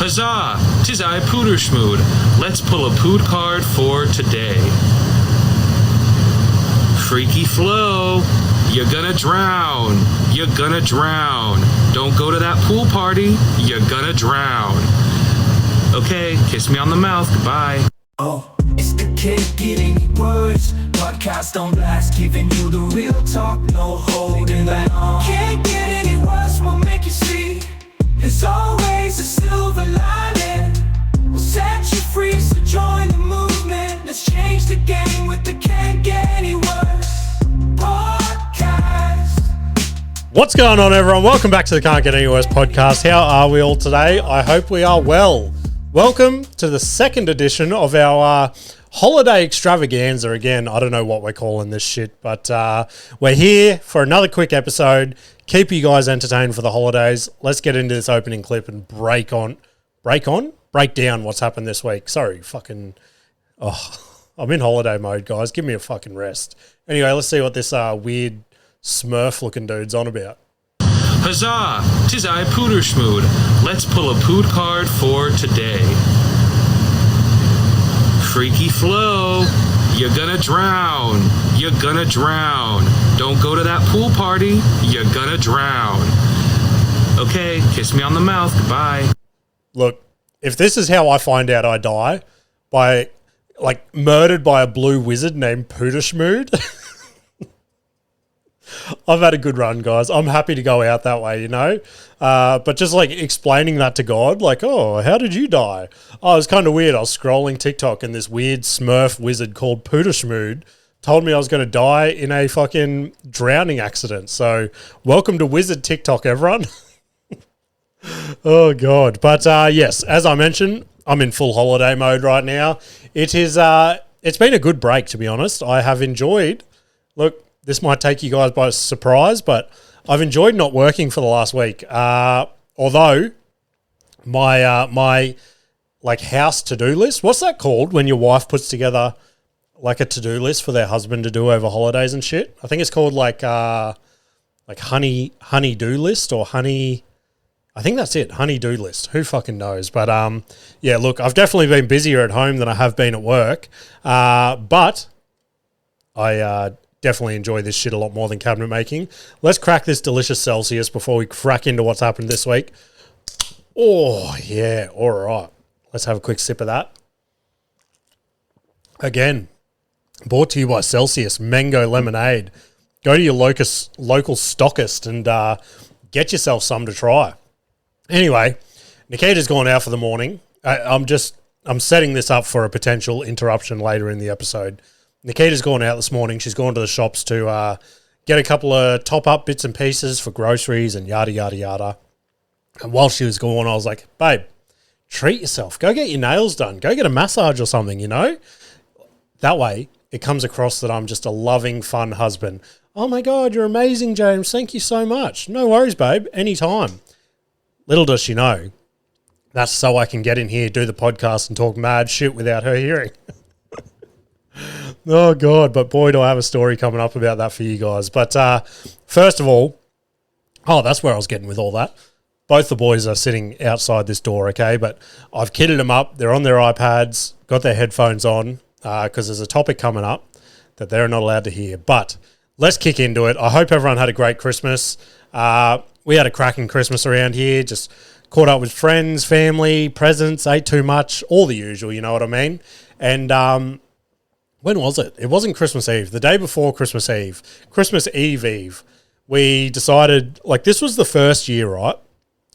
Huzzah! 'Tis I, Puderschmude. Let's pull a pood card for today. Freaky flow. You're gonna drown. You're gonna drown. Don't go to that pool party. You're gonna drown. Okay, kiss me on the mouth. Goodbye. Oh, it's the kid getting words. Podcast on blast, giving you the real talk, no holding back. Can't get any worse, we'll make you see. There's always a silver lining. We'll set you free, so join the movement. Let's change the game with the Can't Get Any Worse podcast. What's going on, everyone? Welcome back to the Can't Get Any Worse podcast. How are we all today? I hope we are well. Welcome to the second edition of our holiday extravaganza. Again, I don't know what we're calling this shit, but we're here for another quick episode. Keep you guys entertained for the holidays. Let's get into this opening clip and break down what's happened this week. Sorry, I'm in holiday mode, guys. Give me a fucking rest. Anyway, let's see what this weird Smurf looking dude's on about. Huzzah! 'Tis I, Puderschmude. Let's pull a pood card for today. Freaky flow. You're gonna drown. You're gonna drown. Don't go to that pool party. You're gonna drown. Okay, kiss me on the mouth. Goodbye. Look, if this is how I find out I die, by murdered by a blue wizard named Puderschmude, I've had a good run, guys. I'm happy to go out that way, you know? But just explaining that to God, oh, how did you die? Oh, it was kind of weird. I was scrolling TikTok and this weird Smurf wizard called Puderschmude told me I was going to die in a fucking drowning accident. So welcome to wizard TikTok, everyone. Oh, God. But yes, as I mentioned, I'm in full holiday mode right now. It's been a good break, to be honest. I have enjoyed, look, this might take you guys by surprise, but I've enjoyed not working for the last week. Although my house to-do list, what's that called when your wife puts together a to-do list for their husband to do over holidays and shit? I think it's called honey-do list or honey. I think that's it, honey-do list. Who fucking knows? But yeah, look, I've definitely been busier at home than I have been at work. But I definitely enjoy this shit a lot more than cabinet making. Let's crack this delicious Celsius before we crack into what's happened this week. Oh, yeah. All right. Let's have a quick sip of that. Again, brought to you by Celsius Mango Lemonade. Go to your local stockist and get yourself some to try. Anyway, Nikita's gone out for the morning. I'm setting this up for a potential interruption later in the episode. Nikita's gone out this morning. She's gone to the shops to get a couple of top-up bits and pieces for groceries and yada, yada, yada. And while she was gone, I was like, babe, treat yourself. Go get your nails done. Go get a massage or something, you know? That way, it comes across that I'm just a loving, fun husband. Oh, my God, you're amazing, James. Thank you so much. No worries, babe. Anytime. Little does she know, that's so I can get in here, do the podcast, and talk mad shit without her hearing. Oh, God, but boy, do I have a story coming up about that for you guys. But first of all, that's where I was getting with all that. Both the boys are sitting outside this door, okay? But I've kitted them up. They're on their iPads, got their headphones on, because there's a topic coming up that they're not allowed to hear. But let's kick into it. I hope everyone had a great Christmas. We had a cracking Christmas around here, just caught up with friends, family, presents, ate too much, all the usual, you know what I mean? And when was it? It wasn't Christmas Eve. The day before Christmas Eve, Christmas Eve, we decided, this was the first year, right?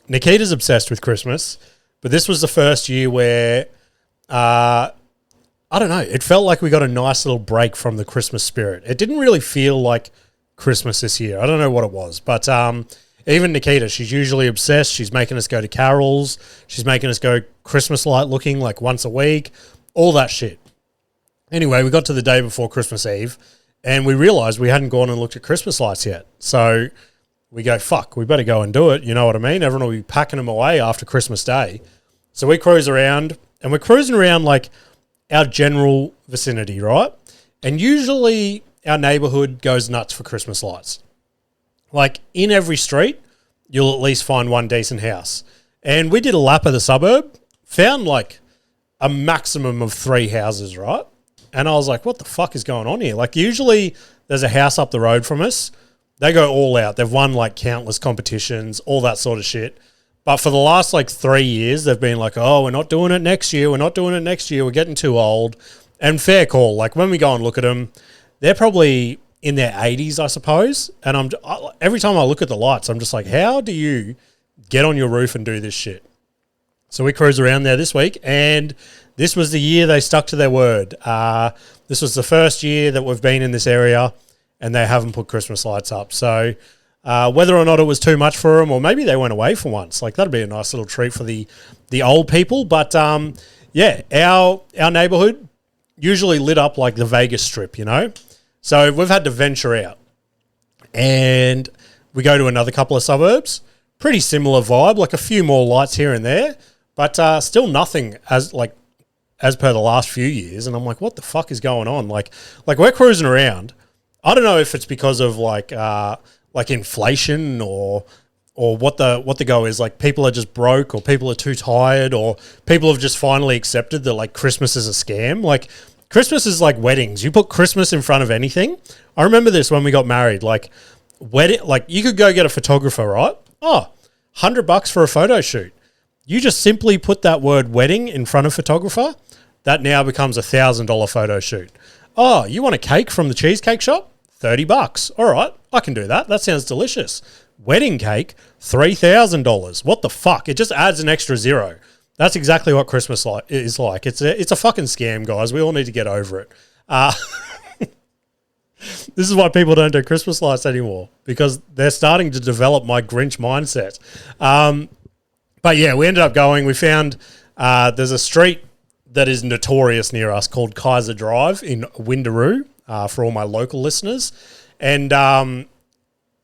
Nikita's obsessed with Christmas, but this was the first year where, I don't know, it felt like we got a nice little break from the Christmas spirit. It didn't really feel like Christmas this year. I don't know what it was, but even Nikita, she's usually obsessed. She's making us go to carols. She's making us go Christmas light looking once a week, all that shit. Anyway, we got to the day before Christmas Eve and we realized we hadn't gone and looked at Christmas lights yet. So we go, fuck, we better go and do it. You know what I mean? Everyone will be packing them away after Christmas Day. So we cruise around and we're cruising around our general vicinity, right? And usually our neighborhood goes nuts for Christmas lights. In every street, you'll at least find one decent house. And we did a lap of the suburb found like a maximum of 3 houses, right? And I was like, what the fuck is going on here? Like, usually there's a house up the road from us. They go all out. They've won like countless competitions, all that sort of shit. But for the last like 3 years, they've been like, oh, we're not doing it next year. We're not doing it next year. We're getting too old. And fair call. Like, when we go and look at them, they're probably in their 80s, I suppose. And every time I look at the lights, I'm just like, how do you get on your roof and do this shit? So we cruise around there this week, and this was the year they stuck to their word. This was the first year that we've been in this area, and they haven't put Christmas lights up. So whether or not it was too much for them, or maybe they went away for once, like that'd be a nice little treat for the old people. But yeah, our neighbourhood usually lit up like the Vegas Strip, you know. So we've had to venture out, and we go to another couple of suburbs. Pretty similar vibe, like a few more lights here and there, but still nothing as per the last few years. And I'm like, what the fuck is going on? Like we're cruising around. I don't know if it's because of like inflation or what the go is. Like, people are just broke, or people are too tired, or people have just finally accepted that like Christmas is a scam. Like, Christmas is like weddings. You put Christmas in front of anything. I remember this when we got married. Like, you could go get a photographer, right? Oh, $100 for a photo shoot. You just simply put that word wedding in front of photographer. That now becomes $1,000 photo shoot. Oh, you want a cake from the cheesecake shop? $30. All right, I can do that. That sounds delicious. Wedding cake, $3,000. What the fuck? It just adds an extra zero. That's exactly what Christmas is like. It's a fucking scam, guys. We all need to get over it. This is why people don't do Christmas lights anymore, because they're starting to develop my Grinch mindset. But yeah, we ended up going. We found there's a street that is notorious near us called Kaiser Drive in Windaroo, for all my local listeners. And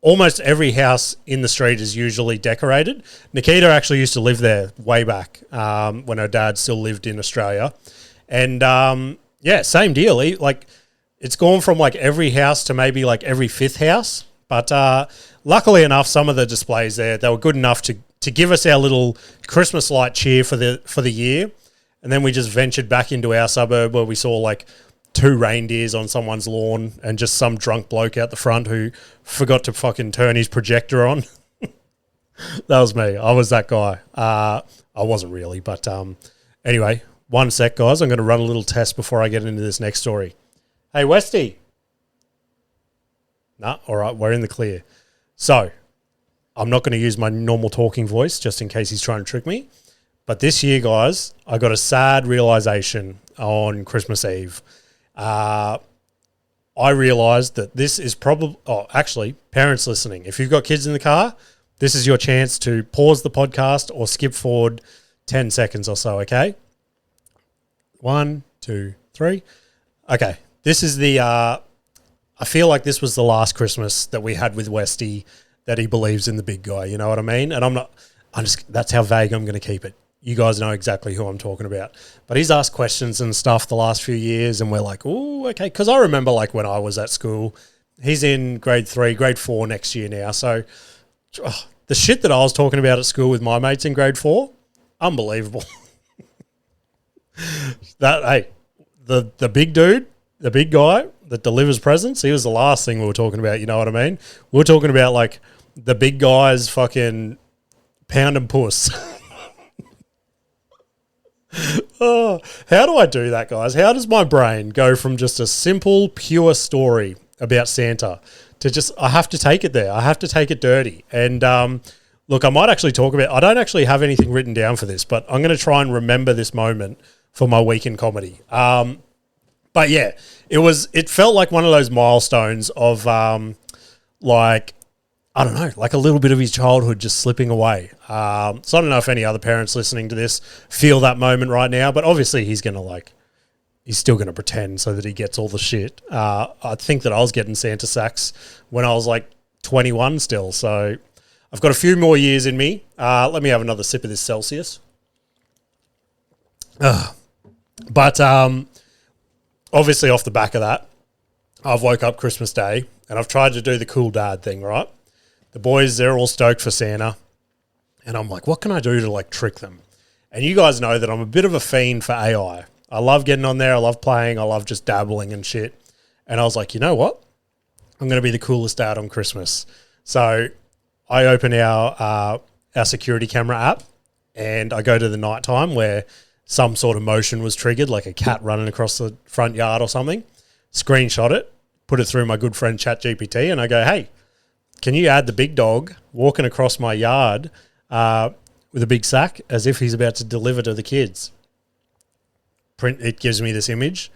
almost every house in the street is usually decorated. Nikita actually used to live there way back when her dad still lived in Australia. And yeah, same deal. Like, it's gone from like every house to maybe like every 5th house. But luckily enough, some of the displays there, they were good enough to give us our little Christmas light cheer for the year. And then we just ventured back into our suburb where we saw like 2 reindeers on someone's lawn and just some drunk bloke out the front who forgot to fucking turn his projector on. That was me. I was that guy. I wasn't really, but anyway, one sec, guys. I'm going to run a little test before I get into this next story. Hey, Westy. Nah, all right, we're in the clear. So, I'm not going to use my normal talking voice just in case he's trying to trick me. But this year, guys, I got a sad realization on Christmas Eve. I realized that this is probably... Oh, actually, parents listening, if you've got kids in the car, this is your chance to pause the podcast or skip forward 10 seconds or so, okay? 1, 2, 3. Okay. This is I feel like this was the last Christmas that we had with Westy that he believes in the big guy, you know what I mean? And that's how vague I'm going to keep it. You guys know exactly who I'm talking about. But he's asked questions and stuff the last few years, and we're like, oh, okay. Because I remember like when I was at school, he's in grade 3, grade 4 next year now. So the shit that I was talking about at school with my mates in grade 4, unbelievable. The big dude, the big guy that delivers presents, he was the last thing we were talking about, you know what I mean? We were talking about, like, the big guy's fucking pound and puss. Oh, how do I do that, guys? How does my brain go from just a simple, pure story about Santa to just, I have to take it there. I have to take it dirty. And, look, I might actually talk about, I don't actually have anything written down for this, but I'm going to try and remember this moment for my weekend comedy. But yeah, it felt like one of those milestones of like, I don't know, like a little bit of his childhood just slipping away. So I don't know if any other parents listening to this feel that moment right now, but obviously he's still going to pretend so that he gets all the shit. I think that I was getting Santa sacks when I was like 21 still. So I've got a few more years in me. Let me have another sip of this Celsius. But obviously off the back of that, I've woke up Christmas Day and I've tried to do the cool dad thing, right? The boys, they're all stoked for Santa. And I'm like, what can I do to like trick them? And you guys know that I'm a bit of a fiend for AI. I love getting on there. I love playing. I love just dabbling and shit. And I was like, you know what? I'm going to be the coolest dad on Christmas. So I open our security camera app and I go to the nighttime where some sort of motion was triggered, like a cat running across the front yard or something, screenshot it, put it through my good friend ChatGPT, and I go, hey, can you add the big dog walking across my yard with a big sack as if he's about to deliver to the kids? It gives me this image.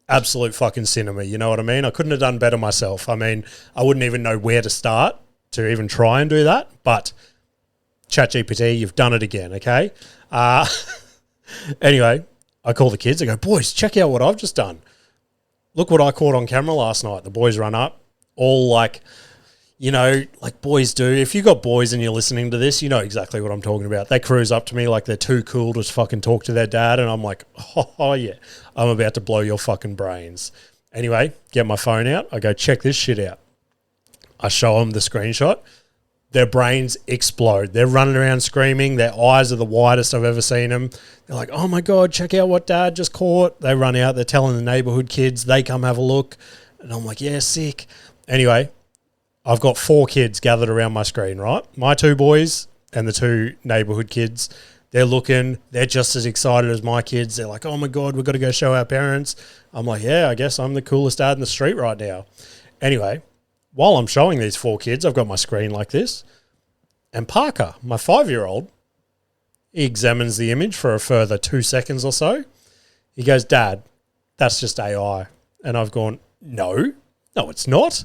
Absolute fucking cinema, you know what I mean? I couldn't have done better myself. I mean, I wouldn't even know where to start to even try and do that, but ChatGPT, you've done it again, okay? Anyway, I call the kids. I go, boys, check out what I've just done. Look what I caught on camera last night. The boys run up, all like, you know, like boys do. If you got boys and you're listening to this, you know exactly what I'm talking about. They cruise up to me like they're too cool to fucking talk to their dad, and I'm like, oh yeah, I'm about to blow your fucking brains. Anyway, get my phone out. I go, check this shit out. I show them the screenshot. Their brains explode. They're running around screaming. Their eyes are the widest I've ever seen them. They're like, oh my God, check out what dad just caught. They run out. They're telling the neighborhood kids. They come have a look. And I'm like, yeah, sick. Anyway, I've got 4 kids gathered around my screen, right? My 2 boys and the 2 neighborhood kids. They're looking. They're just as excited as my kids. They're like, oh my God, we've got to go show our parents. I'm like, yeah, I guess I'm the coolest dad in the street right now. Anyway, while I'm showing these 4 kids, I've got my screen like this. And Parker, my 5-year-old, he examines the image for a further 2 seconds or so. He goes, Dad, that's just AI. And I've gone, no, it's not.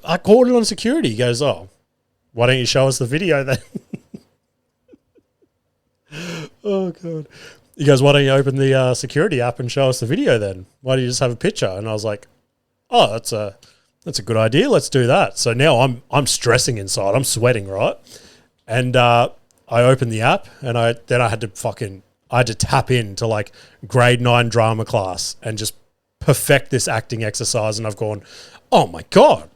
I caught it on security. He goes, oh, why don't you show us the video then? Oh, God. He goes, why don't you open the security app and show us the video then? Why don't you just have a picture? And I was like, oh, that's a good idea. Let's do that. So now I'm stressing inside. I'm sweating, right? And I opened the app and I had to tap into like grade 9 drama class and just perfect this acting exercise. And I've gone, oh my God.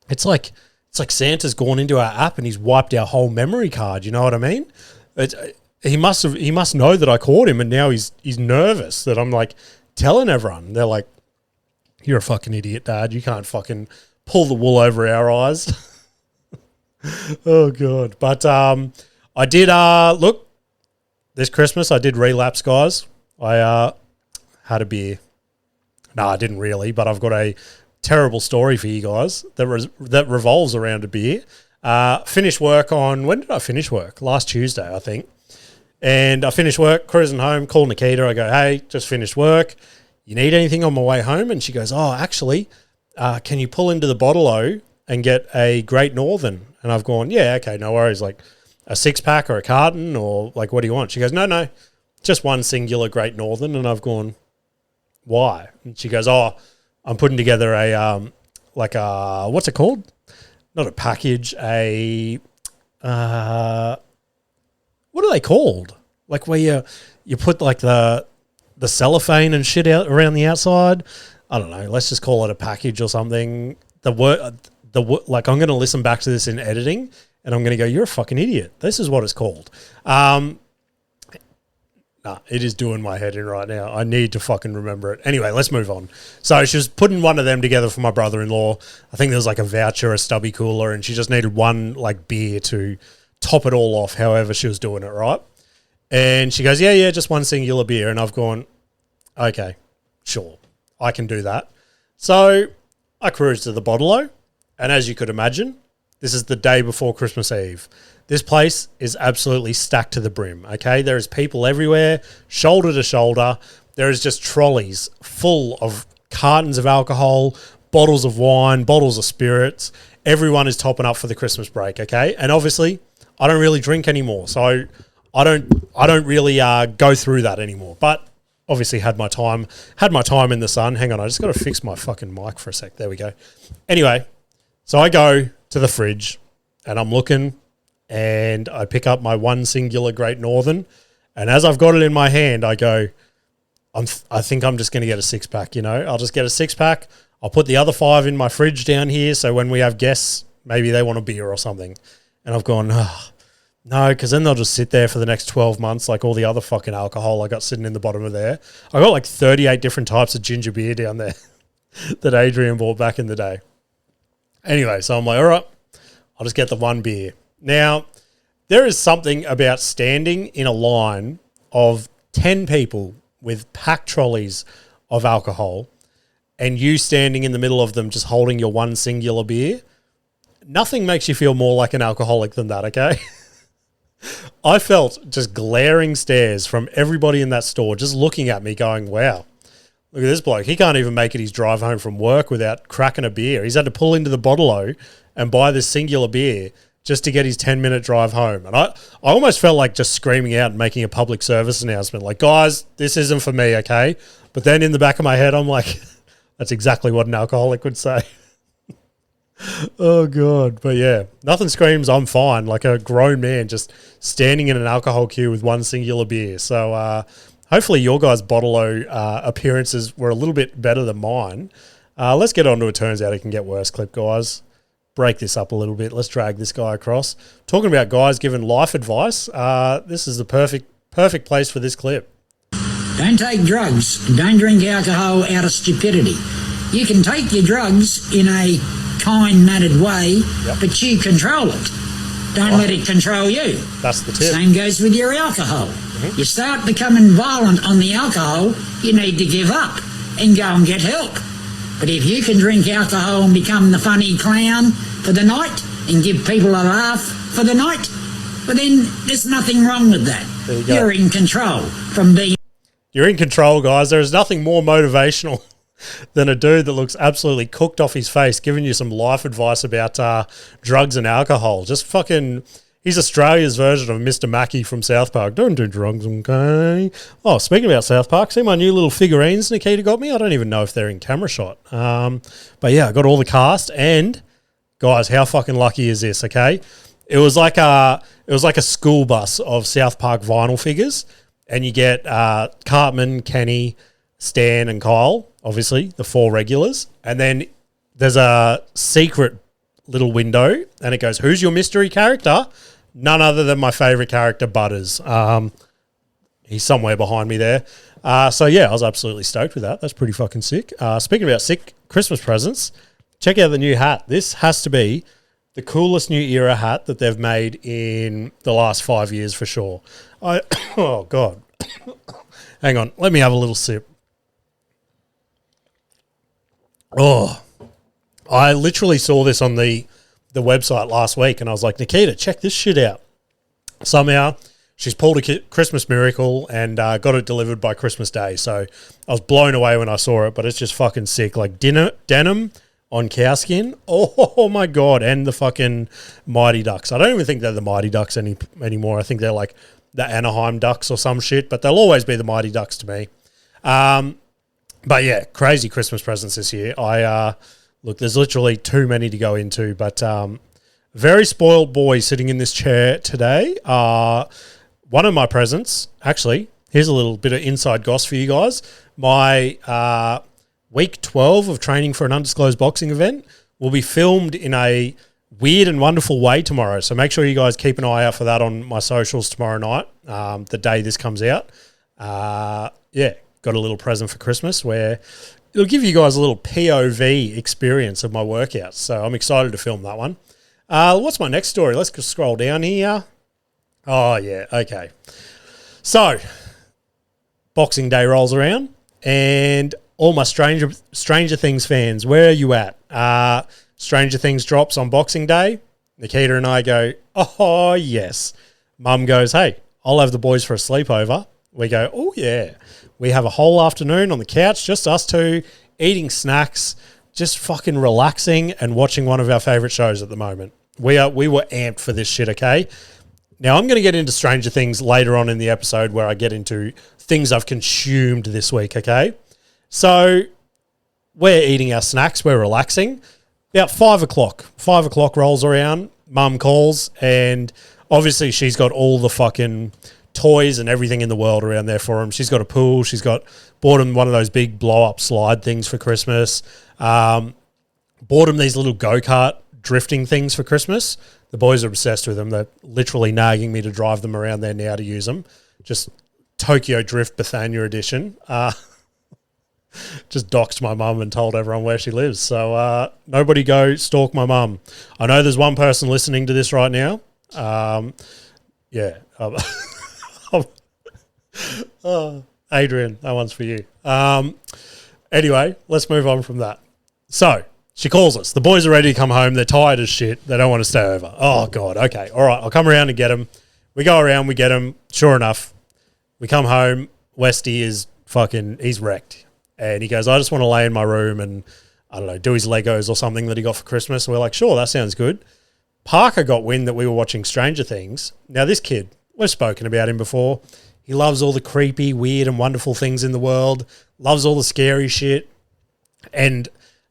It's like Santa's gone into our app and he's wiped our whole memory card. You know what I mean? He must know that I caught him, and now he's nervous that I'm like telling everyone. They're like, you're a fucking idiot, Dad. You can't fucking pull the wool over our eyes. Oh, God. But I did, look, this Christmas I did relapse, guys. I had a beer. No, I didn't really, but I've got a terrible story for you guys that revolves around a beer. Finished work when did I finish work? Last Tuesday, I think. And I finished work, cruising home, call Nikita. I go, hey, just finished work. You need anything on my way home? And she goes, oh, actually, can you pull into the Bottle-O and get a Great Northern? And I've gone, yeah, okay, no worries. Like a 6-pack or a carton, or like, what do you want? She goes, no, just one singular Great Northern. And I've gone, why? And she goes, oh, I'm putting together what's it called? Not a package, what are they called? Like where you put like the cellophane and shit out around the outside. I don't know. Let's just call it a package or something. Like I'm going to listen back to this in editing and I'm going to go, you're a fucking idiot. This is what it's called. It is doing my head in right now. I need to fucking remember it. Anyway, let's move on. So she was putting one of them together for my brother-in-law. I think there was like a voucher, a stubby cooler, and she just needed one like beer to top it all off, however she was doing it, right? And she goes, yeah, just one singular beer. And I've gone, okay, sure, I can do that. So I cruised to the Bottle-O, and as you could imagine, this is the day before Christmas Eve. This place is absolutely stacked to the brim, okay? There is people everywhere, shoulder to shoulder. There is just trolleys full of cartons of alcohol, bottles of wine, bottles of spirits. Everyone is topping up for the Christmas break, okay? And obviously, I don't really drink anymore, so I don't really go through that anymore. But obviously had my time in the sun. Hang on, I just got to fix my fucking mic for a sec. There we go. Anyway, so I go to the fridge and I'm looking and I pick up my one singular Great Northern, and as I've got it in my hand, I go, I think I'm just going to get a 6-pack, you know? I'll just get a 6-pack. I'll put the other 5 in my fridge down here so when we have guests, maybe they want a beer or something. And I've gone, No, because then they'll just sit there for the next 12 months like all the other fucking alcohol I got sitting in the bottom of there. I got like 38 different types of ginger beer down there that Adrian bought back in the day. Anyway, so I'm like, all right, I'll just get the one beer. Now, there is something about standing in a line of 10 people with packed trolleys of alcohol and you standing in the middle of them just holding your one singular beer. Nothing makes you feel more like an alcoholic than that, okay? I felt just glaring stares from everybody in that store just looking at me going, wow, look at this bloke. He can't even make it his drive home from work without cracking a beer. He's had to pull into the bottle-o and buy this singular beer just to get his 10-minute drive home. And I almost felt like just screaming out and making a public service announcement, like, guys, this isn't for me, okay? But then in the back of my head, I'm like, that's exactly what an alcoholic would say. Oh, God. But, yeah, nothing screams I'm fine like a grown man just standing in an alcohol queue with one singular beer. So, hopefully your guys' bottle-o appearances were a little bit better than mine. Let's get on to it. Turns out it can get worse, clip, guys. Break this up a little bit. Let's drag this guy across. Talking about guys giving life advice, this is the perfect place for this clip. Don't take drugs and don't drink alcohol out of stupidity. You can take your drugs in a kind-mannered way, but you control it. Don't let it control you. That's the tip. Same goes with your alcohol. You start becoming violent on the alcohol, you need to give up and go and get help. But if you can drink alcohol and become the funny clown for the night and give people a laugh for the night, well then there's nothing wrong with that. You're in control from being... You're in control, guys. There is nothing more motivational than a dude that looks absolutely cooked off his face giving you some life advice about drugs and alcohol. Just fucking... He's Australia's version of Mr. Mackey from South Park. Don't do drugs, okay? Oh, speaking about South Park, see my new little figurines Nikita got me? I don't even know if they're in camera shot. But yeah, I got all the cast. And, guys, how fucking lucky is this, okay? It was like a school bus of South Park vinyl figures. And you get Cartman, Kenny, Stan, and Kyle, obviously, the 4 regulars. And then there's a secret little window, and it goes, who's your mystery character? None other than my favourite character, Butters. He's somewhere behind me there. So, yeah, I was absolutely stoked with that. That's pretty fucking sick. Speaking about sick Christmas presents, check out the new hat. This has to be the coolest new era hat that they've made in the last 5 years for sure. Oh, God. Hang on. Let me have a little sip. Oh, I literally saw this on the website last week, and I was like, Nikita, check this shit out. Somehow, she's pulled a Christmas miracle and got it delivered by Christmas Day. So I was blown away when I saw it, but it's just fucking sick. Like denim on cow skin. Oh, my God. And the fucking Mighty Ducks. I don't even think they're the Mighty Ducks anymore. I think they're like the Anaheim Ducks or some shit, but they'll always be the Mighty Ducks to me. But yeah, crazy Christmas presents this year. Look, there's literally too many to go into, but very spoiled boy sitting in this chair today. One of my presents, actually, here's a little bit of inside goss for you guys. My week 12 of training for an undisclosed boxing event will be filmed in a weird and wonderful way tomorrow. So make sure you guys keep an eye out for that on my socials tomorrow night, the day this comes out. Yeah, got a little present for Christmas where it'll give you guys a little POV experience of my workouts. So I'm excited to film that one. What's my next story? Let's just scroll down here. Oh, yeah. Okay. So Boxing Day rolls around and all my Stranger Things fans, where are you at? Stranger Things drops on Boxing Day. Nikita and I go, oh, yes. Mum goes, hey, I'll have the boys for a sleepover. We go, oh, yeah. We have a whole afternoon on the couch, just us two, eating snacks, just fucking relaxing and watching one of our favourite shows at the moment. We were amped for this shit, okay? Now, I'm going to get into Stranger Things later on in the episode where I get into things I've consumed this week, okay? So we're eating our snacks, we're relaxing. About 5 o'clock. 5 o'clock rolls around, Mum calls, and obviously she's got all the fucking toys and everything in the world around there for him. She's got a pool. She's bought him one of those big blow-up slide things for Christmas. Bought him these little go-kart drifting things for Christmas. The boys are obsessed with them. They're literally nagging me to drive them around there now to use them. Just Tokyo Drift Bethania edition. Just doxed my mum and told everyone where she lives. So nobody go stalk my mum. I know there's one person listening to this right now. Adrian, that one's for you. Anyway, let's move on from that. So she calls us. The boys are ready to come home. They're tired as shit. They don't want to stay over. Oh, God. Okay. All right. I'll come around and get them. We go around. We get them. Sure enough, we come home. Westy is he's wrecked. And he goes, I just want to lay in my room and, I don't know, do his Legos or something that he got for Christmas. And we're like, sure, that sounds good. Parker got wind that we were watching Stranger Things. Now, this kid, we've spoken about him before. He loves all the creepy, weird, and wonderful things in the world, loves all the scary shit. And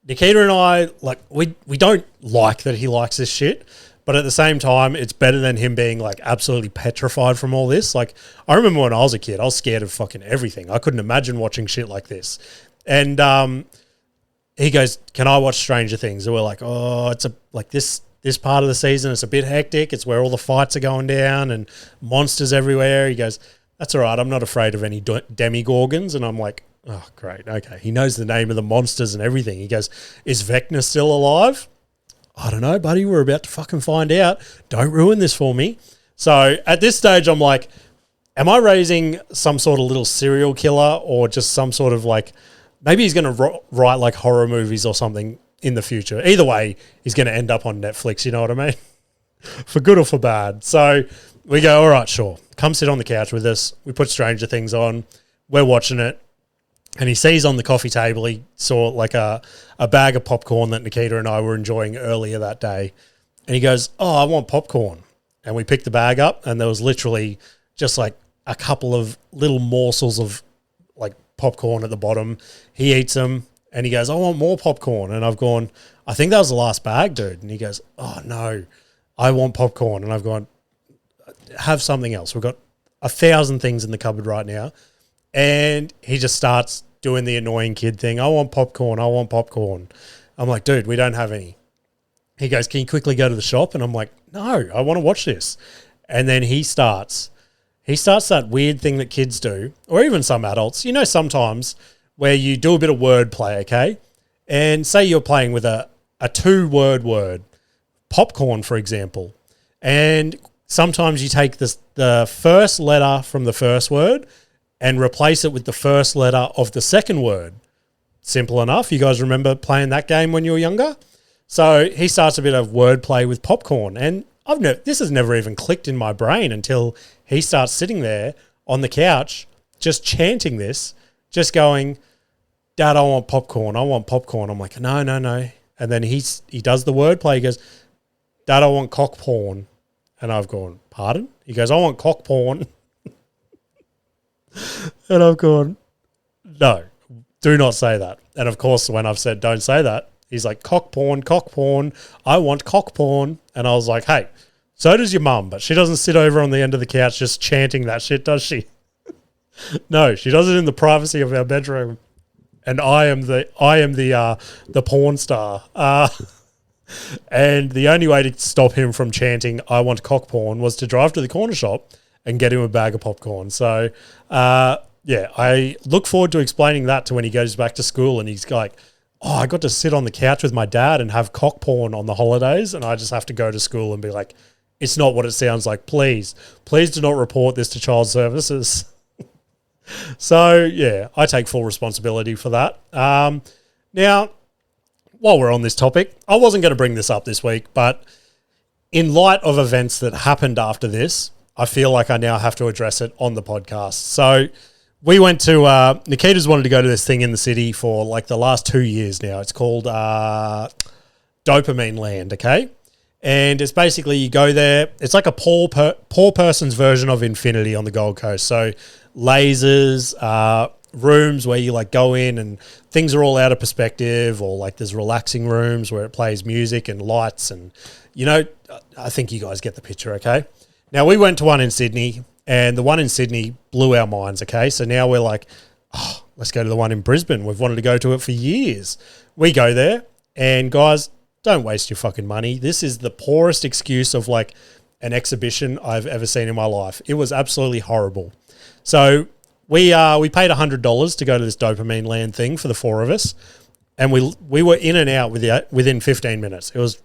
Nikita and I, like, we don't like that he likes this shit, but at the same time, it's better than him being, like, absolutely petrified from all this. Like, I remember when I was a kid, I was scared of fucking everything. I couldn't imagine watching shit like this. And he goes, can I watch Stranger Things? And we're like, oh, it's this part of the season, it's a bit hectic. It's where all the fights are going down and monsters everywhere. He goes, that's all right. I'm not afraid of any demigorgons. And I'm like, oh, great. Okay. He knows the name of the monsters and everything. He goes, is Vecna still alive? I don't know, buddy. We're about to fucking find out. Don't ruin this for me. So at this stage, I'm like, am I raising some sort of little serial killer or just some sort of like, maybe he's going to write like horror movies or something in the future. Either way, he's going to end up on Netflix. You know what I mean? For good or for bad. So we go, all right, sure. Come sit on the couch with us. We put Stranger Things on. We're watching it. And he sees on the coffee table, he saw like a bag of popcorn that Nikita and I were enjoying earlier that day. And he goes, oh, I want popcorn. And we picked the bag up and there was literally just like a couple of little morsels of like popcorn at the bottom. He eats them and he goes, I want more popcorn. And I've gone, I think that was the last bag, dude. And he goes, oh, no, I want popcorn. And I've gone, have something else. We've got 1,000 things in the cupboard right now. And he just starts doing the annoying kid thing. I want popcorn. I want popcorn. I'm like, dude, we don't have any. He goes, can you quickly go to the shop? And I'm like, no, I want to watch this. And then he starts that weird thing that kids do, or even some adults, you know, sometimes where you do a bit of wordplay, okay? And say you're playing with a 2-word word, popcorn, for example. And sometimes you take the first letter from the first word and replace it with the first letter of the second word. Simple enough. You guys remember playing that game when you were younger? So he starts a bit of wordplay with popcorn. And this has never even clicked in my brain until he starts sitting there on the couch just chanting this, just going, Dad, I want popcorn. I want popcorn. I'm like, no. And then he does the wordplay. He goes, Dad, I want cock porn. And I've gone, pardon? He goes, I want cock porn. And I've gone, no, do not say that. And of course, when I've said don't say that, he's like, cock porn, I want cock porn. And I was like, hey, so does your mum, but she doesn't sit over on the end of the couch just chanting that shit, does she? No, she does it in the privacy of our bedroom. And I am the porn star. And the only way to stop him from chanting I want cock porn was to drive to the corner shop and get him a bag of popcorn. So, I look forward to explaining that to when he goes back to school and he's like, oh, I got to sit on the couch with my dad and have cock porn on the holidays, and I just have to go to school and be like, it's not what it sounds like. Please do not report this to child services. So, yeah, I take full responsibility for that. Now, while we're on this topic, I wasn't going to bring this up this week, but in light of events that happened after this, I feel like I now have to address it on the podcast. So we went to, Nikita's wanted to go to this thing in the city for like the last 2 years now. It's called Dopamine Land, okay? And it's basically you go there. It's like a poor person's version of Infinity on the Gold Coast. So lasers, rooms where you like go in and things are all out of perspective, or like there's relaxing rooms where it plays music and lights and, you know, I think you guys get the picture, okay? Now, we went to one in Sydney, and the one in Sydney blew our minds, okay? So now we're like, let's go to the one in Brisbane. We've wanted to go to it for years. We go there, and guys, don't waste your fucking money. This is the poorest excuse of like an exhibition I've ever seen in my life. It was absolutely horrible. So we paid $100 to go to this dopamine land thing for the four of us, and we were in and out within 15 minutes. It was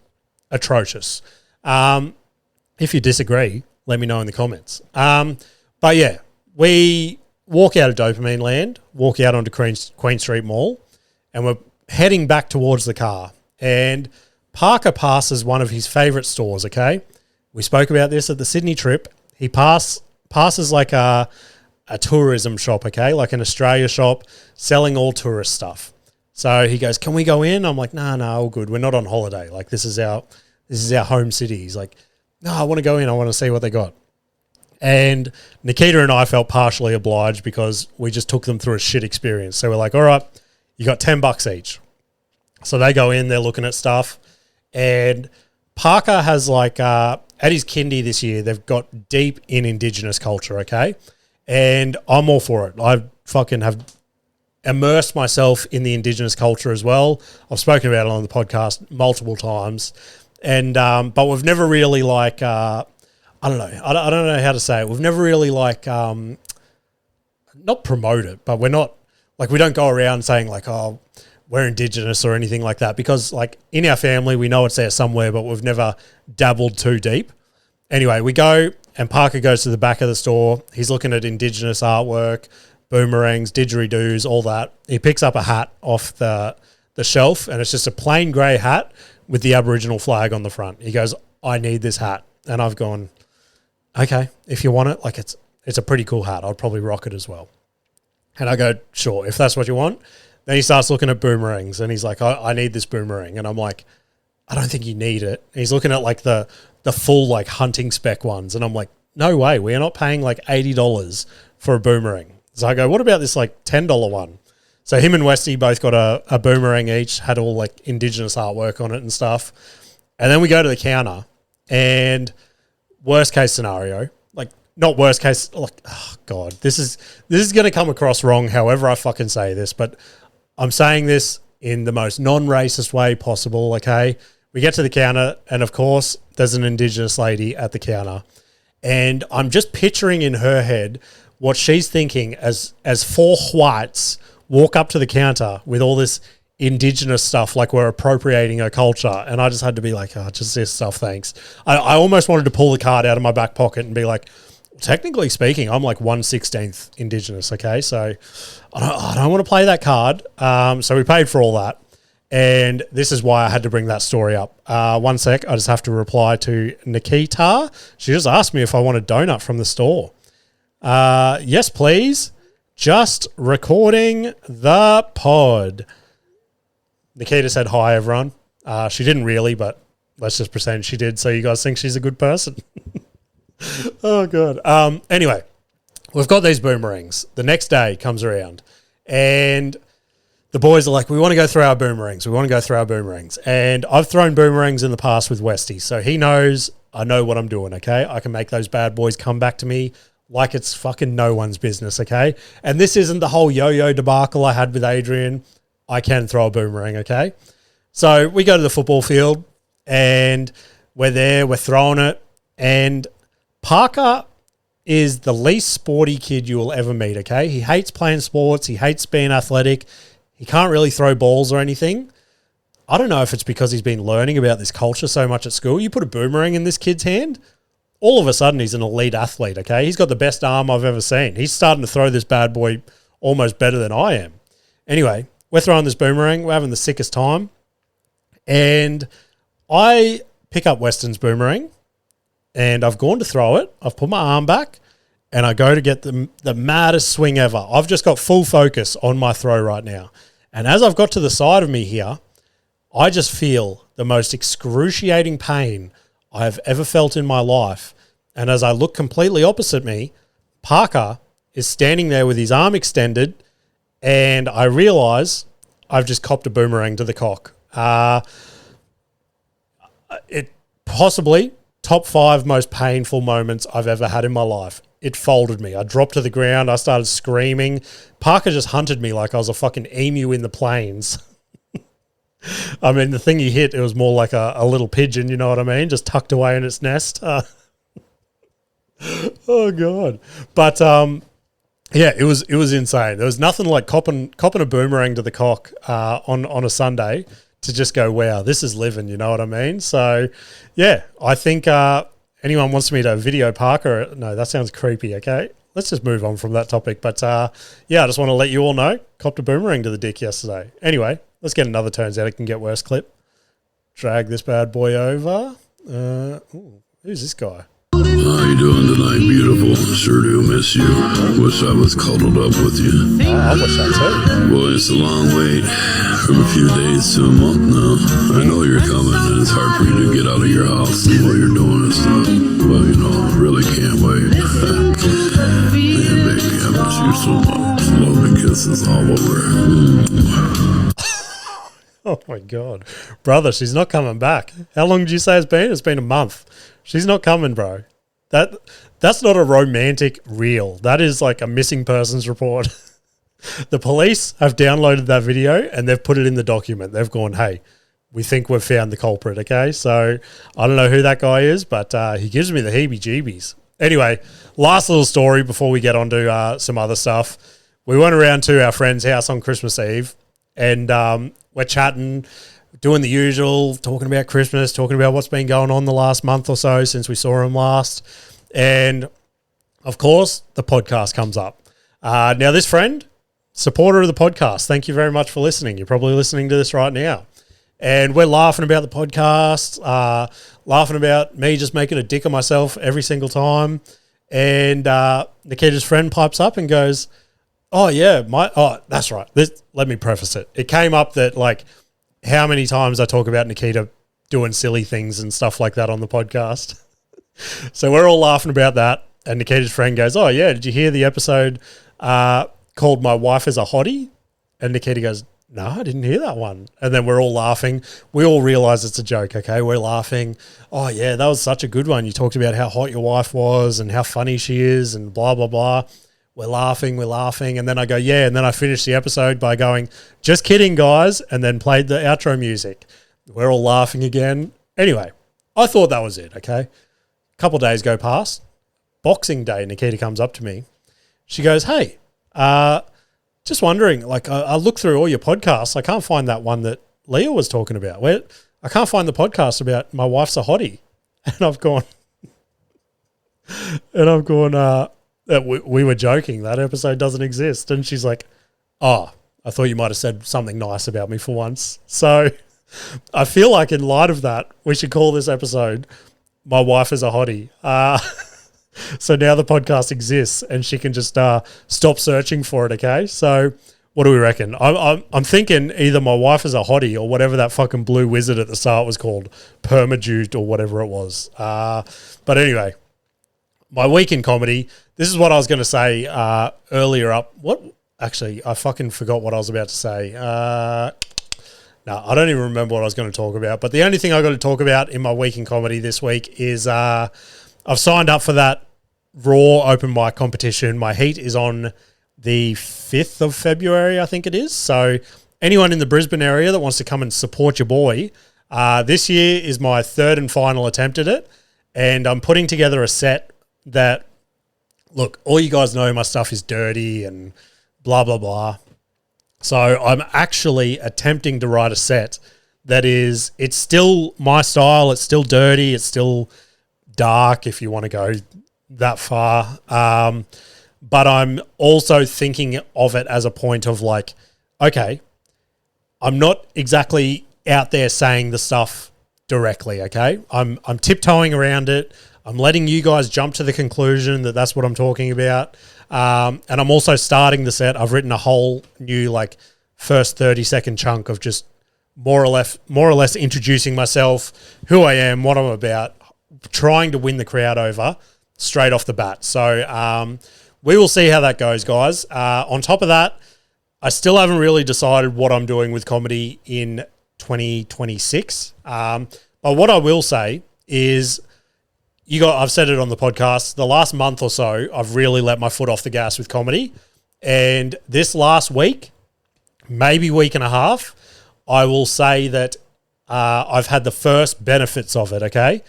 atrocious. If you disagree, let me know in the comments. But yeah, we walk out of dopamine land, walk out onto Queen Street Mall, and we're heading back towards the car. And Parker passes one of his favourite stores, okay? We spoke about this at the Sydney trip. He passes like a tourism shop, okay? Like an Australia shop selling all tourist stuff. So he goes, can we go in? I'm like, no, all good. We're not on holiday. Like this is our home city. He's like, no, I want to go in. I want to see what they got. And Nikita and I felt partially obliged because we just took them through a shit experience. So we're like, all right, you got $10 each. So they go in, they're looking at stuff. And Parker has like, at his kindy this year, they've got deep in Indigenous culture, okay? And I'm all for it. I fucking have immersed myself in the Indigenous culture as well. I've spoken about it on the podcast multiple times. And but we've never really like, I don't know. I don't know how to say it. We've never really like, not promote it, but we're not, like we don't go around saying like, oh, we're Indigenous or anything like that, because like in our family, we know it's there somewhere, but we've never dabbled too deep. Anyway, we go and Parker goes to the back of the store. He's looking at Indigenous artwork, boomerangs, didgeridoos, all that. He picks up a hat off the shelf, and it's just a plain grey hat with the Aboriginal flag on the front. He goes, I need this hat. And I've gone, okay, if you want it, like it's a pretty cool hat. I'd probably rock it as well. And I go, sure, if that's what you want. Then he starts looking at boomerangs, and he's like, I need this boomerang. And I'm like, I don't think you need it. And he's looking at like the full like hunting spec ones. And I'm like, no way. We are not paying like $80 for a boomerang. So I go, what about this like $10 one? So him and Westy both got a boomerang each, had all like Indigenous artwork on it and stuff. And then we go to the counter, and worst case scenario, like not worst case, like, oh God, this is going to come across wrong however I fucking say this, but I'm saying this in the most non-racist way possible, okay? We get to the counter, and of course, there's an Indigenous lady at the counter. And I'm just picturing in her head what she's thinking as four whites walk up to the counter with all this Indigenous stuff, like we're appropriating her culture. And I just had to be like, oh, just this stuff, thanks. I almost wanted to pull the card out of my back pocket and be like, technically speaking, I'm like 1/16 Indigenous, okay? So I don't want to play that card. So we paid for all that. And this is why I had to bring that story up. 1 sec, I just have to reply to Nikita. She just asked me if I want a donut from the store. Yes, please. Just recording the pod. Nikita said hi, everyone. She didn't really, but let's just pretend she did so you guys think she's a good person. Oh, God. Anyway, we've got these boomerangs. The next day comes around, and the boys are like, we want to go through our boomerangs. And I've thrown boomerangs in the past with Westy, so he knows I know what I'm doing, okay? I can make those bad boys come back to me like it's fucking no one's business, okay? And this isn't the whole yo-yo debacle I had with Adrian. I can throw a boomerang, okay? So we go to the football field, and we're there, we're throwing it, and Parker is the least sporty kid you will ever meet, okay? He hates playing sports. He hates being athletic. He can't really throw balls or anything. I don't know if it's because he's been learning about this culture so much at school. You put a boomerang in this kid's hand, all of a sudden he's an elite athlete, okay? He's got the best arm I've ever seen. He's starting to throw this bad boy almost better than I am. Anyway, we're throwing this boomerang. We're having the sickest time. And I pick up Weston's boomerang, and I've gone to throw it. I've put my arm back, and I go to get the maddest swing ever. I've just got full focus on my throw right now. And as I've got to the side of me here, I just feel the most excruciating pain I have ever felt in my life. And as I look completely opposite me, Parker is standing there with his arm extended, and I realise I've just copped a boomerang to the cock. It possibly top 5 most painful moments I've ever had in my life. It folded me. I dropped to the ground. I started screaming. Parker just hunted me like I was a fucking emu in the plains. I mean, the thing he hit, it was more like a little pigeon, you know what I mean? Just tucked away in its nest. Oh, God. But, yeah, it was insane. There was nothing like copping a boomerang to the cock on a Sunday to just go, wow, this is living, you know what I mean? So, yeah, I think anyone wants me to video Parker, no, that sounds creepy, okay? Let's just move on from that topic. But, yeah, I just want to let you all know, copped a boomerang to the dick yesterday. Anyway, let's get another turns out it can get worse clip. Drag this bad boy over. Who's this guy? How you doing tonight, beautiful? Sure do miss you. Wish I was cuddled up with you. I wish that too. Boy, it's a long wait. From a few days to a month now. I know you're coming and it's hard for you to get out of your house and what you're doing and stuff. But, you know, I really can't wait. Man, baby, I miss you so much. Love and kisses all over. Oh, my God. Brother, she's not coming back. How long did you say it's been? It's been a month. She's not coming, bro. That's not a romantic reel. That is like a missing persons report. The police have downloaded that video and they've put it in the document. They've gone, hey, we think we've found the culprit, okay? So I don't know who that guy is, but he gives me the heebie-jeebies. Anyway, last little story before we get on to some other stuff. We went around to our friend's house on Christmas Eve and we're chatting, doing the usual, talking about Christmas, talking about what's been going on the last month or so since we saw him last. And, of course, the podcast comes up. Now, this friend, supporter of the podcast, thank you very much for listening. You're probably listening to this right now. And we're laughing about the podcast, laughing about me just making a dick of myself every single time. And Nikita's friend pipes up and goes, oh, yeah, that's right. Let me preface it. It came up that, like, how many times I talk about Nikita doing silly things and stuff like that on the podcast. So we're all laughing about that. And Nikita's friend goes, oh, yeah, did you hear the episode called My Wife is a Hottie? And Nikita goes, no, I didn't hear that one. And then we're all laughing. We all realize it's a joke, okay? We're laughing. Oh, yeah, that was such a good one. You talked about how hot your wife was and how funny she is and blah, blah, blah. We're laughing. And then I go, yeah. And then I finish the episode by going, just kidding, guys. And then played the outro music. We're all laughing again. Anyway, I thought that was it, okay? A couple of days go past. Boxing Day, Nikita comes up to me. She goes, hey, just wondering, like, I looked through all your podcasts. I can't find that one that Leah was talking about. I can't find the podcast about My Wife's a Hottie. And I've gone, we were joking. That episode doesn't exist. And she's like, oh, I thought you might have said something nice about me for once. So I feel like in light of that, we should call this episode My Wife is a Hottie. So now the podcast exists and she can just stop searching for it, okay? So what do we reckon? I'm thinking either My Wife is a Hottie or whatever that fucking blue wizard at the start was called, Permajude or whatever it was. But anyway, my week in comedy, this is what I was going to say earlier up. Actually, I fucking forgot what I was about to say. No, I don't even remember what I was going to talk about. But the only thing I got to talk about in my week in comedy this week is I've signed up for that Raw open mic competition. My heat is on the 5th of February, I think it is. So anyone in the Brisbane area that wants to come and support your boy, this year is my third and final attempt at it. And I'm putting together a set that, look, all you guys know my stuff is dirty and blah, blah, blah. So I'm actually attempting to write a set that is, it's still my style. It's still dirty. It's still dark if you want to go that far. But I'm also thinking of it as a point of like, okay, I'm not exactly out there saying the stuff directly, okay? I'm tiptoeing around it. I'm letting you guys jump to the conclusion that that's what I'm talking about. And I'm also starting the set. I've written a whole new like first 30-second chunk of just more or less introducing myself, who I am, what I'm about, trying to win the crowd over straight off the bat. So we will see how that goes, guys. On top of that, I still haven't really decided what I'm doing with comedy in 2026. But what I will say is, I've said it on the podcast, the last month or so, I've really let my foot off the gas with comedy. And this last week, maybe week and a half, I will say that I've had the first benefits of it, okay?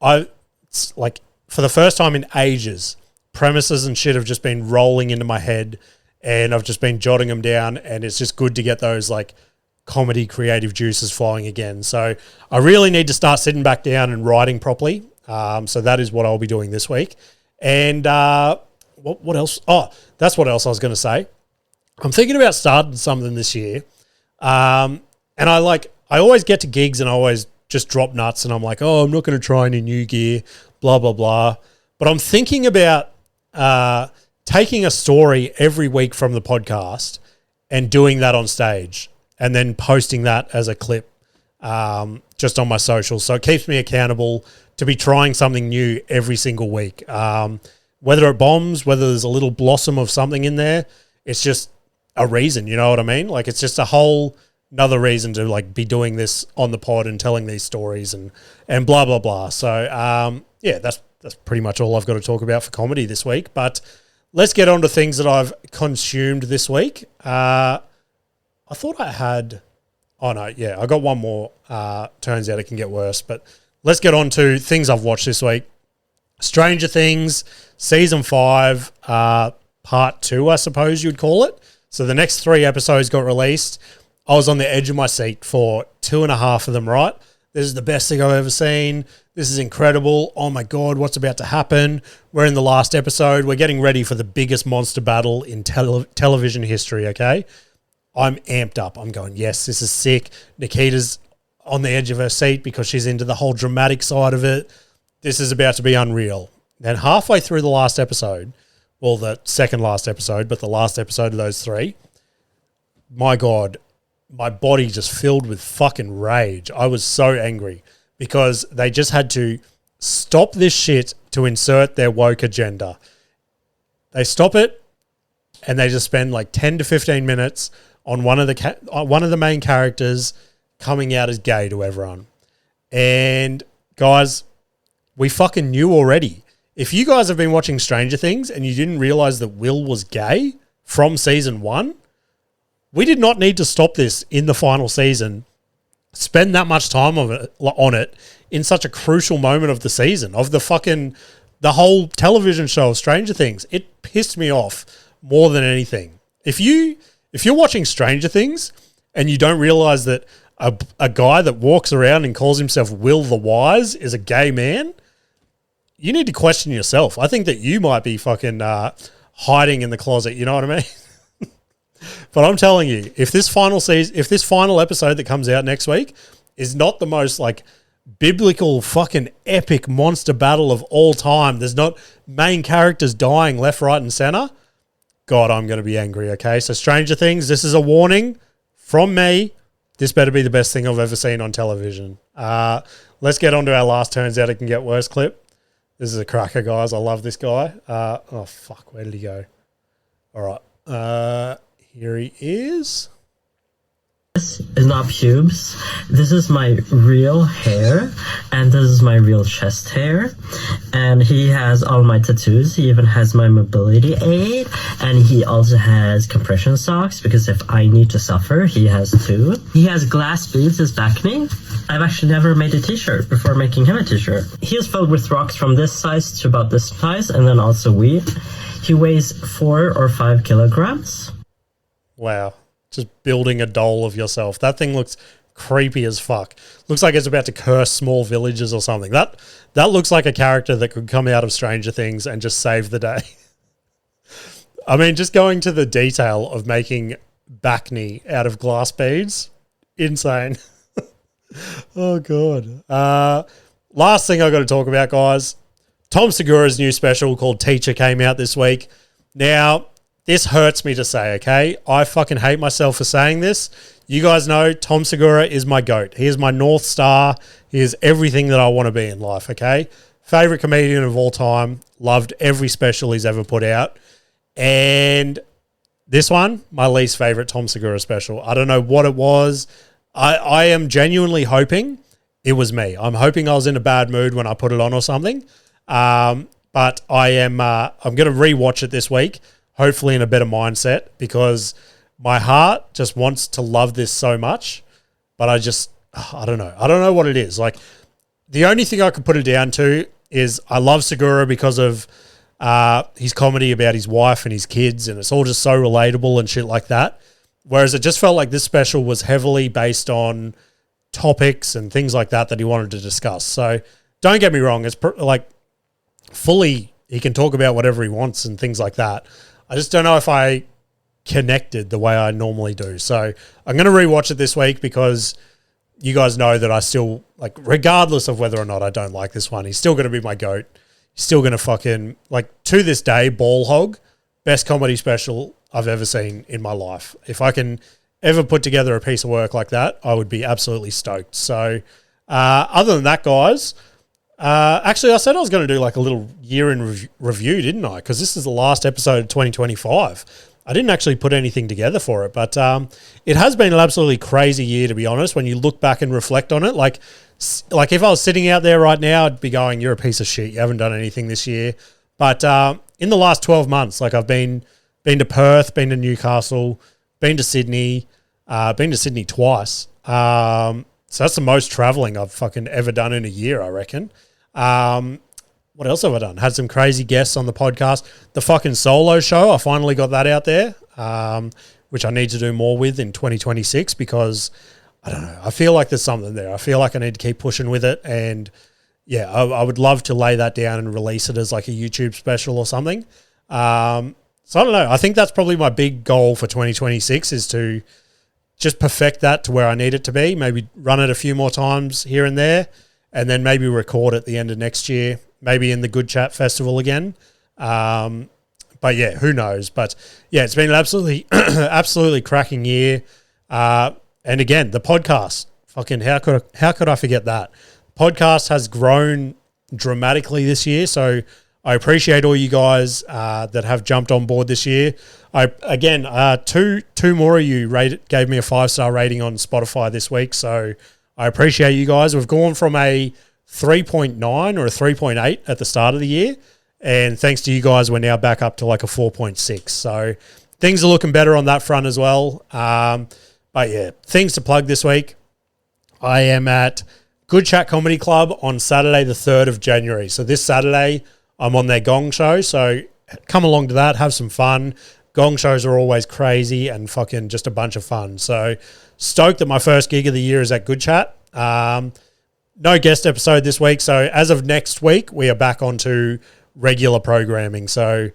It's like, for the first time in ages, premises and shit have just been rolling into my head, and I've just been jotting them down, and it's just good to get those, like, comedy creative juices flowing again. So I really need to start sitting back down and writing properly. So that is what I'll be doing this week. And what else? Oh, that's what else I was going to say. I'm thinking about starting something this year. And I always get to gigs and I always just drop nuts and I'm like, oh, I'm not going to try any new gear, blah, blah, blah. But I'm thinking about taking a story every week from the podcast and doing that on stage and then posting that as a clip just on my socials. So it keeps me accountable to be trying something new every single week. Whether it bombs, whether there's a little blossom of something in there, it's just a reason, you know what I mean? Like, it's just a whole another reason to, like, be doing this on the pod and telling these stories and blah, blah, blah. So, yeah, that's pretty much all I've got to talk about for comedy this week. But let's get on to things that I've consumed this week. I thought I had... Oh, no, yeah, I got one more. Turns out it can get worse. But let's get on to things I've watched this week. Stranger Things, Season 5, Part 2, I suppose you'd call it. So the next 3 episodes got released. I was on the edge of my seat for 2.5 of them, right? This is the best thing I've ever seen. This is incredible. Oh, my God, what's about to happen? We're in the last episode. We're getting ready for the biggest monster battle in television history, okay? I'm amped up. I'm going, yes, this is sick. Nikita's on the edge of her seat because she's into the whole dramatic side of it. This is about to be unreal. Then halfway through the last episode, well, the second last episode, but the last episode of those 3, my God, my body just filled with fucking rage. I was so angry because they just had to stop this shit to insert their woke agenda. They stop it and they just spend like 10 to 15 minutes on one of the main characters coming out as gay to everyone. And guys, we fucking knew already. If you guys have been watching Stranger Things and you didn't realize that Will was gay from season 1, we did not need to stop this in the final season, spend that much time on it in such a crucial moment of the season, of the whole television show of Stranger Things. It pissed me off more than anything. If you're watching Stranger Things and you don't realize that a guy that walks around and calls himself Will the Wise is a gay man, you need to question yourself. I think that you might be fucking hiding in the closet. You know what I mean? But I'm telling you, if this final episode that comes out next week is not the most, like, biblical fucking epic monster battle of all time, there's not main characters dying left, right, and center, God, I'm going to be angry, okay? So Stranger Things, this is a warning from me. This better be the best thing I've ever seen on television. Let's get on to our last Turns Out It Can Get Worse clip. This is a cracker, guys. I love this guy. Oh, fuck. Where did he go? All right. Here he is. This is not pubes. This is my real hair, and this is my real chest hair. And he has all my tattoos. He even has my mobility aid, and he also has compression socks because if I need to suffer, he has too. He has glass beads as back knee. I've actually never made a t-shirt before making him a t-shirt. He is filled with rocks from this size to about this size, and then also weed. He weighs 4 or 5 kilograms. Wow. Just building a doll of yourself. That thing looks creepy as fuck. Looks like it's about to curse small villages or something. That looks like a character that could come out of Stranger Things and just save the day. I mean, just going to the detail of making back knee out of glass beads, insane. Oh, God. Last thing I've got to talk about, guys. Tom Segura's new special called Teacher came out this week. Now, this hurts me to say, okay? I fucking hate myself for saying this. You guys know Tom Segura is my GOAT. He is my North Star. He is everything that I want to be in life, okay? Favorite comedian of all time. Loved every special he's ever put out. And this one, my least favorite Tom Segura special. I don't know what it was. I am genuinely hoping it was me. I'm hoping I was in a bad mood when I put it on or something. But I'm going to rewatch it this week, hopefully in a better mindset, because my heart just wants to love this so much. but I don't know. I don't know what it is. Like, the only thing I could put it down to is I love Segura because of his comedy about his wife and his kids, and it's all just so relatable and shit like that. Whereas it just felt like this special was heavily based on topics and things like that he wanted to discuss. So don't get me wrong. It's fully, he can talk about whatever he wants and things like that. I just don't know if I connected the way I normally do. So I'm going to rewatch it this week because you guys know that I still, like, regardless of whether or not I don't like this one, he's still going to be my GOAT. He's still going to fucking, like, to this day, ball hog, best comedy special I've ever seen in my life. If I can ever put together a piece of work like that, I would be absolutely stoked. So other than that, guys, actually, I said I was going to do like a little year in review, didn't I? Because this is the last episode of 2025. I didn't actually put anything together for it, but it has been an absolutely crazy year, to be honest, when you look back and reflect on it. Like if I was sitting out there right now, I'd be going, you're a piece of shit. You haven't done anything this year. But in the last 12 months, like, I've been to Perth, been to Newcastle, been to Sydney twice. So that's the most traveling I've fucking ever done in a year, I reckon. What else have I done? Had some crazy guests on the podcast. The fucking solo show, I finally got that out there, which I need to do more with in 2026 because, I don't know, I feel like there's something there. I feel like I need to keep pushing with it. And, yeah, I would love to lay that down and release it as like a YouTube special or something. So I don't know. I think that's probably my big goal for 2026 is to just perfect that to where I need it to be. Maybe run it a few more times here and there, and then maybe record at the end of next year, maybe in the Good Chat Festival again. But yeah, who knows? But yeah, it's been an absolutely cracking year. And again, the podcast, fucking how could I forget that? Podcast has grown dramatically this year, so I appreciate all you guys that have jumped on board this year. Two more of you gave me a 5-star rating on Spotify this week, so I appreciate you guys. We've gone from a 3.9 or a 3.8 at the start of the year, and thanks to you guys, we're now back up to like a 4.6. So things are looking better on that front as well. But yeah, things to plug this week. I am at Good Chat Comedy Club on Saturday the 3rd of January. So this Saturday, I'm on their gong show, so come along to that, have some fun. Gong shows are always crazy and fucking just a bunch of fun. So stoked that my first gig of the year is at Good Chat. No guest episode this week, so as of next week, we are back onto regular programming. So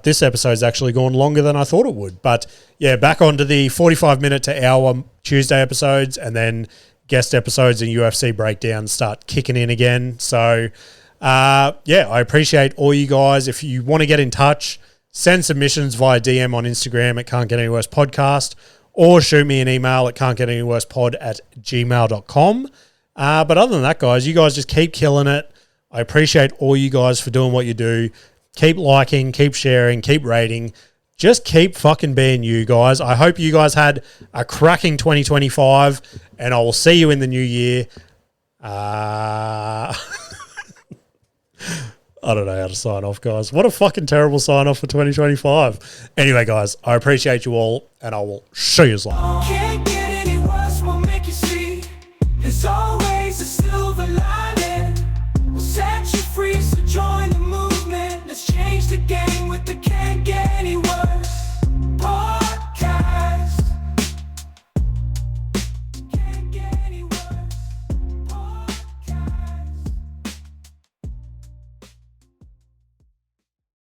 this episode's actually gone longer than I thought it would. But yeah, back onto the 45-minute to hour Tuesday episodes, and then guest episodes and UFC breakdowns start kicking in again. So yeah, I appreciate all you guys. If you want to get in touch, send submissions via DM on Instagram at Can't Get Any Worse Podcast, or shoot me an email at can'tgetanyworsepod@gmail.com. But other than that, guys, you guys just keep killing it. I appreciate all you guys for doing what you do. Keep liking, keep sharing, keep rating. Just keep fucking being you guys. I hope you guys had a cracking 2025, and I will see you in the new year. I don't know how to sign off, guys. What a fucking terrible sign off for 2025. Anyway, guys, I appreciate you all, and I will see you later.